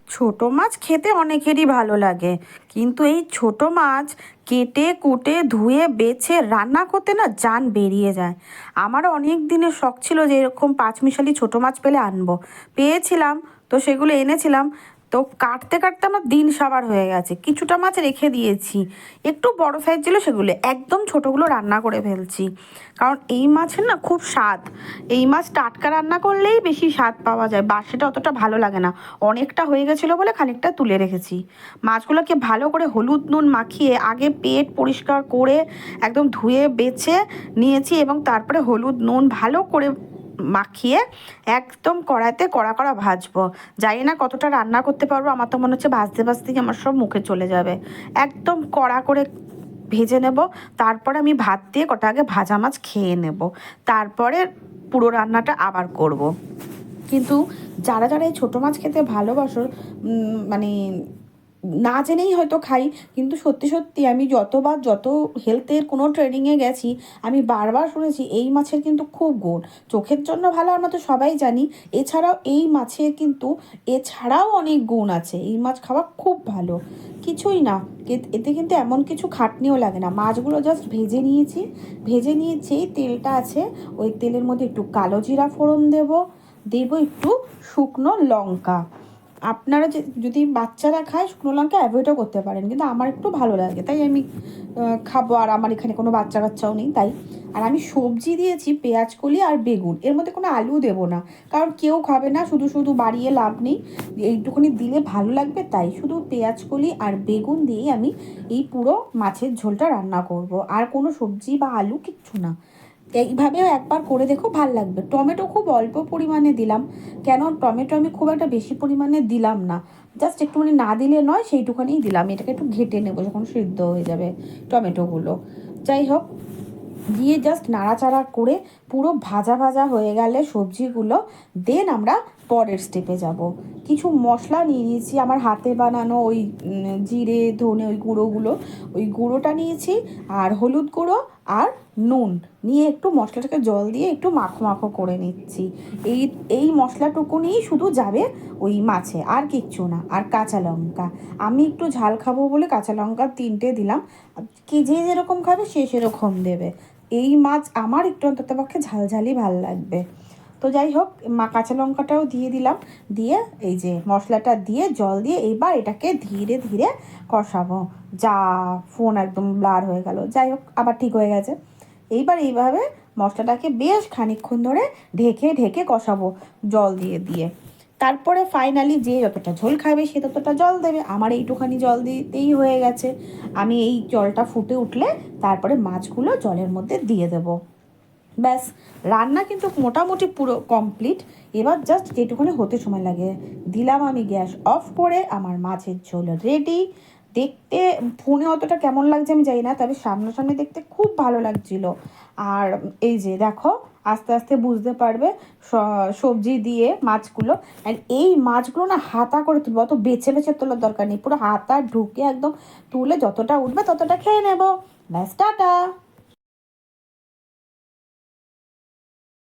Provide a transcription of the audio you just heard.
ছোট মাছ খেতে অনেকেরই ভালো লাগে, কিন্তু এই ছোট মাছ কেটে কুটে ধুয়ে বেছে রান্না করতে না জান বেরিয়ে যায়। আমারও অনেক দিনের শখ ছিল যে এরকম পাঁচমিশালি ছোট মাছ পেলে আনবো, পেয়েছিলাম, তো সেগুলো এনেছিলাম। তো কাটতে কাটতে আমার দিন সাবার হয়ে গেছে, কিছুটা মাছ রেখে দিয়েছি, একটু বড় সাইজ ছিল সেগুলো, একদম ছোটোগুলো রান্না করে ফেলছি। কারণ এই মাছের না খুব স্বাদ, এই মাছ টাটকা রান্না করলেই বেশি স্বাদ পাওয়া যায়, বাসিটা অতটা ভালো লাগে না। অনেকটা হয়ে গেছিলো বলে খানিকটা তুলে রেখেছি। মাছগুলোকে ভালো করে হলুদ নুন মাখিয়ে আগে পেট পরিষ্কার করে একদম ধুয়ে বেছে নিয়েছি, এবং তারপরে হলুদ নুন ভালো করে মাখিয়ে একদম কড়াইতে কড়া কড়া ভাজবো। জানি না কতটা রান্না করতে পারবো, আমার তো মনে হচ্ছে ভাজতে ভাজতেই আমার সব মুখে চলে যাবে। একদম কড়া করে ভেজে নেব, তারপরে আমি ভাত দিয়ে কটা আগে ভাজা মাছ খেয়ে নেব, তারপরে পুরো রান্নাটা আবার করব। কিন্তু যারা যারা এই ছোটো মাছ খেতে ভালোবাসো, মানে না জেনেই হয়তো খাই, কিন্তু সত্যি সত্যি আমি যত হেলথের কোনো ট্রেনিংয়ে গেছি, আমি বারবার শুনেছি এই মাছের কিন্তু খুব গুণ। চোখের জন্য ভালো আমরা তো সবাই জানি, এছাড়াও এই মাছের কিন্তু এছাড়াও অনেক গুণ আছে, এই মাছ খাওয়া খুব ভালো। কিছুই না, এতে কিন্তু এমন কিছু খাটনিও লাগে না। মাছগুলো জাস্ট ভেজে নিয়েছি, তেলটা আছে, ওই তেলের মধ্যে একটু কালো জিরা ফোড়ন দেবো একটু শুকনো লঙ্কা। আপনারা যদি বাচ্চারা খায় শুকনো লঙ্কা অ্যাভয়েডও করতে পারেন, কিন্তু আমার একটু ভালো লাগে তাই আমি খাবো, আর আমার এখানে কোনো বাচ্চা কাচ্চাও নেই তাই। আর আমি সবজি দিয়েছি পেঁয়াজ কলি আর বেগুন, এর মধ্যে কোনো আলু দেবো না, কারণ কেউ খাবে না, শুধু শুধু বাড়িয়ে লাভ নেই, এইটুকুনি দিলে ভালো লাগবে, তাই শুধু পেঁয়াজ কলি আর বেগুন দিয়েই আমি এই পুরো মাছের ঝোলটা রান্না করব, আর কোনো সবজি বা আলু কিচ্ছু না। এইভাবেও একবার করে দেখো, ভাল লাগবে। টমেটো খুব অল্প পরিমাণে দিলাম, কেন টমেটো আমি খুব একটা বেশি পরিমাণে দিলাম না, জাস্ট একটুখানি না দিলে নয় সেইটুখানিই দিলাম। এটাকে একটু ঘেটে নেবো যখন সিদ্ধ হয়ে যাবে টমেটোগুলো। যাই হোক, দিয়ে জাস্ট নাড়াচাড়া করে পুরো ভাজা ভাজা হয়ে গেলে সবজিগুলো, দেন আমরা পরের স্টেপে যাব। কিছু মশলা নিয়ে নিয়েছি, আমার হাতে বানানো ওই জিরে ধনে ওই ওই গুঁড়োটা নিয়েছি, আর হলুদ গুঁড়ো আর নুন নিয়ে একটু মশলাটাকে জল দিয়ে একটু মাখো মাখো করে নিচ্ছি। এই মশলাটুকু নিয়েই শুধু যাবে ওই মাছে, আর কিচ্ছু না। আর কাঁচা লঙ্কা, আমি একটু ঝাল খাবো বলে কাঁচা লঙ্কা 3টে দিলাম, যে যেরকম খাবে সে সেরকম দেবে। এই মাছ আমার একটু অন্ততপক্ষে ঝালঝালই ভাল লাগবে। তো যাই হোক, কাঁচা লঙ্কাটাও দিয়ে দিলাম, দিয়ে এই যে মশলাটা দিয়ে জল দিয়ে এবার এটাকে ধীরে ধীরে কষাবো। যা, ফোন একদম ব্লার হয়ে গেল, যাই হোক আবার ঠিক হয়ে গেছে। এইভাবে মশলাটাকে বেশ খানিকক্ষণ ধরে ঢেকে ঢেকে কষাবো জল দিয়ে দিয়ে। তারপরে ফাইনালি যে যতটা ঝোল খাবে সে ততটা জল দেবে, আমার এইটুখানি জল দিতেই হয়ে গেছে। আমি এই জলটা ফুটে উঠলে তারপরে মাছগুলো জলের মধ্যে দিয়ে দেবো। ব্যাস, রান্না কিন্তু মোটামুটি পুরো কমপ্লিট। এবার জাস্ট যেটুকুনি হতে সময় লাগে দিলাম, আমি গ্যাস অফ করে, আমার মাছের ঝোল রেডি। দেখতে ফোনে অতটা কেমন লাগছে আমি জানি না, তবে সামনাসামনি দেখতে খুব ভালো লাগছিল। আর এই যে দেখো, আস্তে আস্তে বুঝতে পারবে সবজি দিয়ে মাছগুলো। আর এই মাছগুলো না হাতা করে তুলবো, অত বেছে বেছে তোলার দরকার নেই, পুরো হাতা ঢুকে একদম তুলে যতটা উঠবে ততটা খেয়ে নেবো। ব্যাস, টাটা।